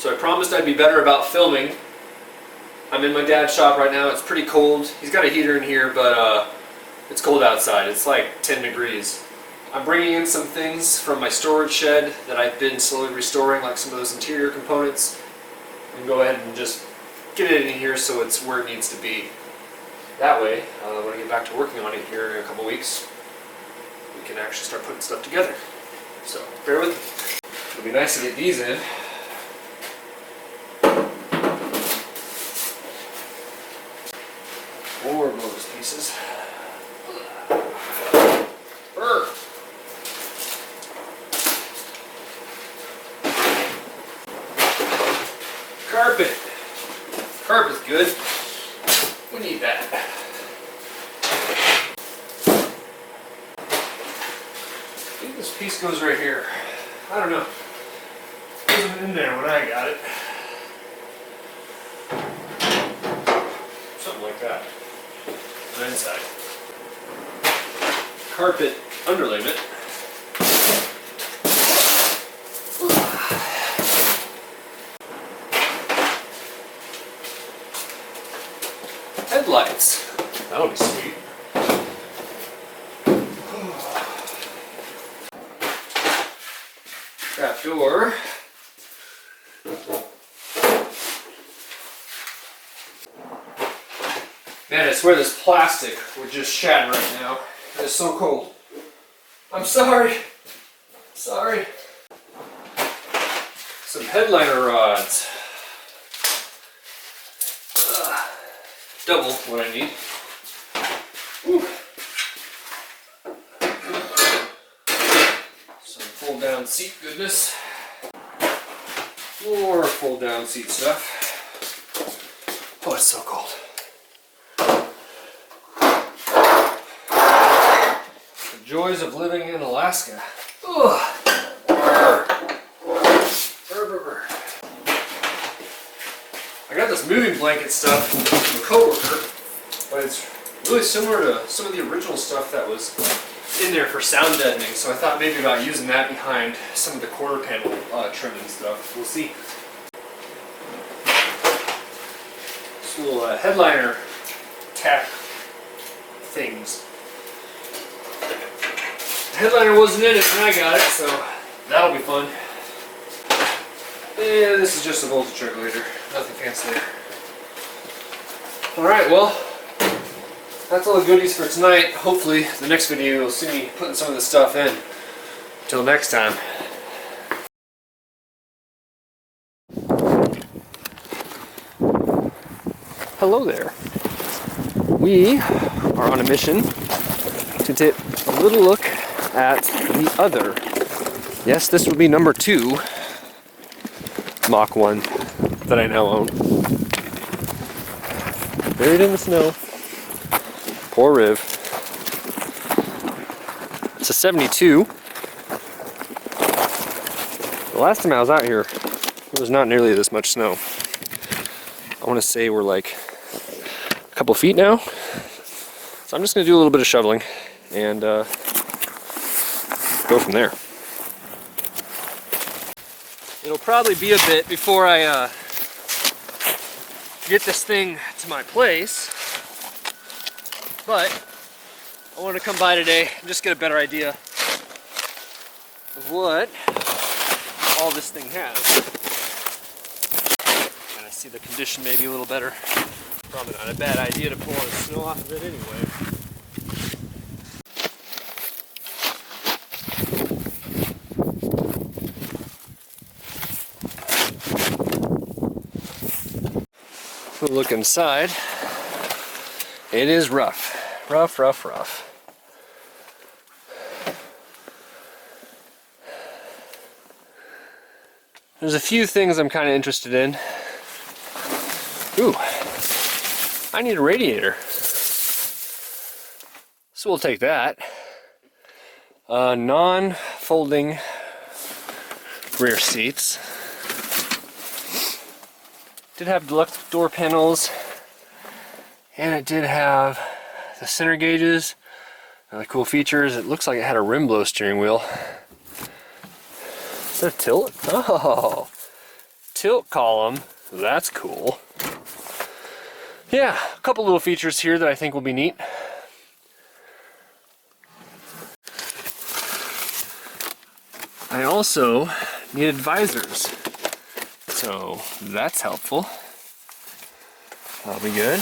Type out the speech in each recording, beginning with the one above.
So I promised I'd be better about filming. I'm in my dad's shop right now. It's pretty cold. He's got a heater in here, but it's cold outside. It's like 10 degrees. I'm bringing in some things from my storage shed that I've been slowly restoring, like some of those interior components. And go ahead and just get it in here so it's where it needs to be. That way, when I get back to working on it here in a couple weeks, we can actually start putting stuff together. So bear with me. It'll be nice to get these in. More of those pieces. Burr. Carpet. Carpet's good. We need that. I think this piece goes right here. I don't know. It wasn't in there when I got it. Something like that. On the inside. Carpet underlayment. Headlights. That'll be sweet. Trap door. Man, I swear this plastic would just shatter right now. It's so cold. I'm sorry. Sorry. Some headliner rods. Double what I need. Woo. Some fold down seat goodness. More fold down seat stuff. Oh, it's so cold. The joys of living in Alaska. Ugh. I got this moving blanket stuff from a coworker, but it's really similar to some of the original stuff that was in there for sound deadening, so I thought maybe about using that behind some of the quarter panel trim and stuff. We'll see. This little headliner tack things. The headliner wasn't in it when I got it, so that'll be fun. And this is just a voltage regulator. Nothing fancy there. Alright, well, that's all the goodies for tonight. Hopefully, the next video you'll see me putting some of this stuff in. Till next time. Hello there. We are on a mission to take a little look at the other. Yes, this would be number 2 Mach 1 that I now own. Buried in the snow. Poor Riv. It's a 72. The last time I was out here, it was not nearly this much snow. I want to say we're like a couple feet now. So I'm just going to do a little bit of shoveling and go from there. It'll probably be a bit before I get this thing to my place, but I wanted to come by today and just get a better idea of what all this thing has. And I see the condition maybe a little better. Probably not a bad idea to pull all the snow off of it anyway. We'll look inside. It is rough. Rough, rough, rough. There's a few things I'm kind of interested in. Ooh, I need a radiator. So we'll take that. Non-folding rear seats. Did have deluxe door panels, and it did have the center gauges. Really cool features. It looks like it had a rim blow steering wheel. Is that a tilt? Oh, tilt column. That's cool. Yeah, a couple little features here that I think will be neat. I also needed visors, so that's helpful. That'll be good.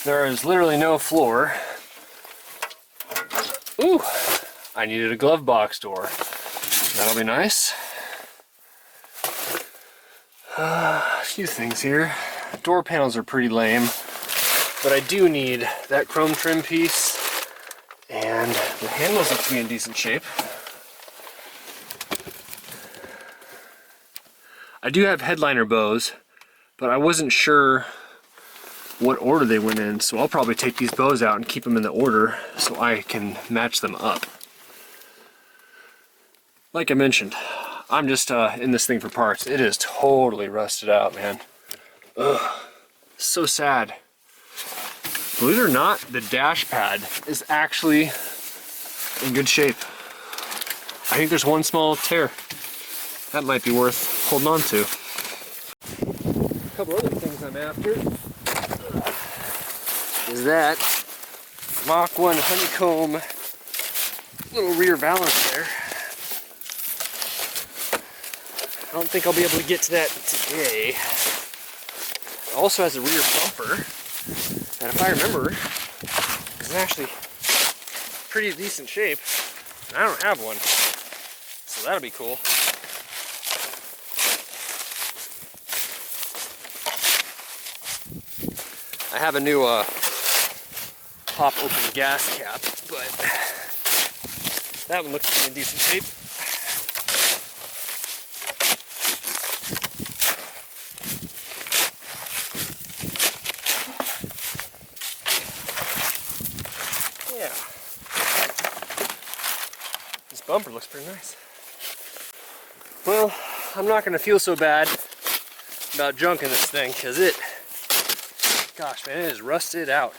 There is literally no floor. Ooh, I needed a glove box door. That'll be nice. A few things here. Door panels are pretty lame, but I do need that chrome trim piece, and the handles look to be in decent shape. I do have headliner bows, but I wasn't sure what order they went in, so I'll probably take these bows out and keep them in the order so I can match them up. Like I mentioned, I'm just in this thing for parts. It is totally rusted out, man. Ugh, so sad. Believe it or not, the dash pad is actually in good shape. I think there's one small tear. That might be worth holding on to. A couple other things I'm after is that Mach 1 honeycomb little rear valance there. I don't think I'll be able to get to that today. It also has a rear bumper, and if I remember, it's in actually pretty decent shape, and I don't have one, so that'll be cool. I have a new pop open gas cap, but that one looks in decent shape. Yeah. This bumper looks pretty nice. Well, I'm not going to feel so bad about junking this thing, because gosh man, it is rusted out.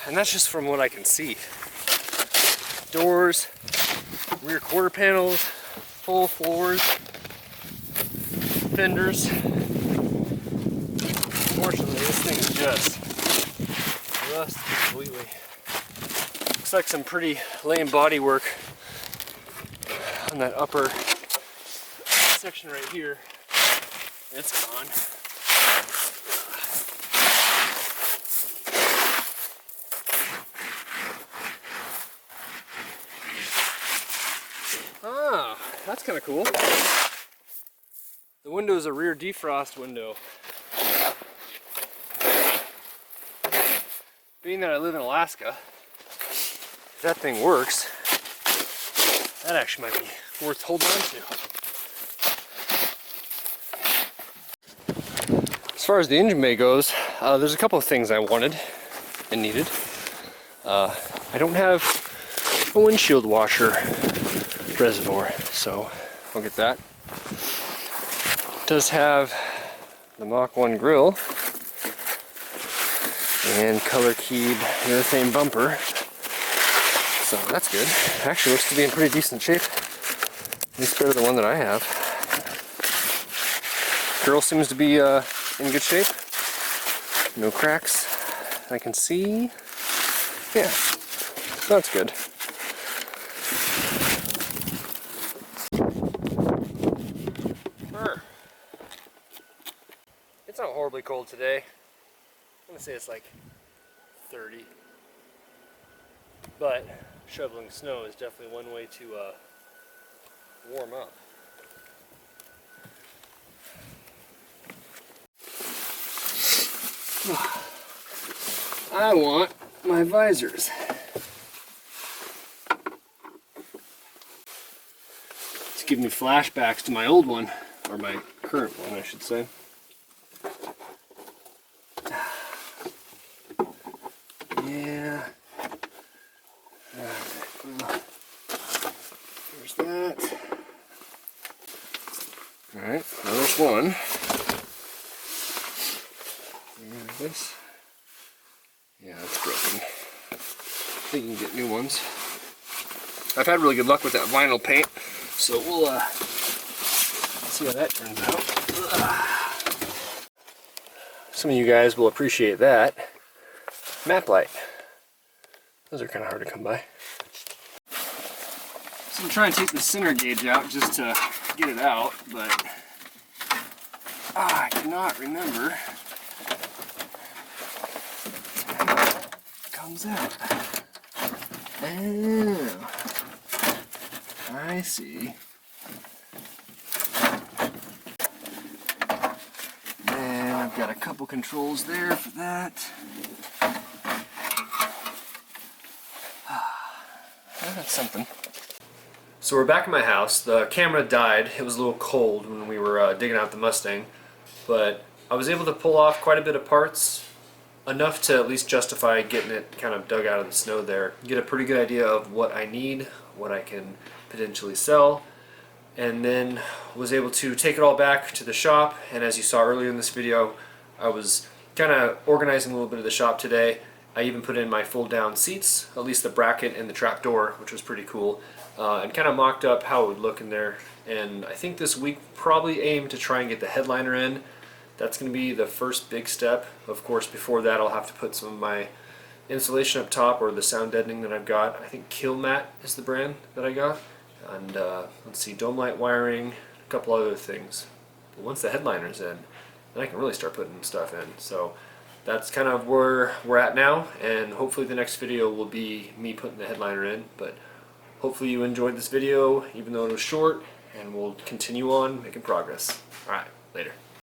And that's just from what I can see. Doors, rear quarter panels, full floors, fenders. Unfortunately, this thing is just rusted completely. Looks like some pretty lame body work on that upper section right here. It's gone. Ah, that's kind of cool. The window is a rear defrost window. Being that I live in Alaska, if that thing works, that actually might be worth holding on to. As far as the engine bay goes, there's a couple of things I wanted and needed. I don't have a windshield washer reservoir, so I'll get that. It does have the Mach 1 grille and color keyed urethane bumper, so that's good. It actually looks to be in pretty decent shape, at least better than the one that I have. Grille seems to be in good shape, no cracks I can see. Yeah, that's good. It's not horribly cold today. I'm gonna say it's like 30. But shoveling snow is definitely one way to warm up. I want my visors. It's giving me flashbacks to my old one, or my current one, I should say. Yeah. Well, there's that. Alright, now there's one. And this. Yeah, it's broken. I think you can get new ones. I've had really good luck with that vinyl paint, so we'll see how that turns out. Ugh. Some of you guys will appreciate that. Map light. Those are kind of hard to come by. So I'm trying to take the center gauge out just to get it out, but I cannot remember how it comes out. Oh, I see. And I've got a couple controls there for that. That's something. So we're back in my house. The camera died. It was a little cold when we were digging out the Mustang, but I was able to pull off quite a bit of parts, enough to at least justify getting it kind of dug out of the snow there. Get a pretty good idea of what I need, what I can potentially sell, and then was able to take it all back to the shop. And as you saw earlier in this video, I was kind of organizing a little bit of the shop today. I even put in my fold down seats, at least the bracket and the trap door, which was pretty cool, and kind of mocked up how it would look in there. And I think this week probably aim to try and get the headliner in. That's going to be the first big step. Of course, before that I'll have to put some of my insulation up top, or the sound deadening that I've got. I think Mat is the brand that I got. And let's see, dome light wiring, a couple other things. But once the headliner's in, then I can really start putting stuff in. So that's kind of where we're at now, and hopefully the next video will be me putting the headliner in. But hopefully you enjoyed this video, even though it was short, and we'll continue on making progress. Alright, later.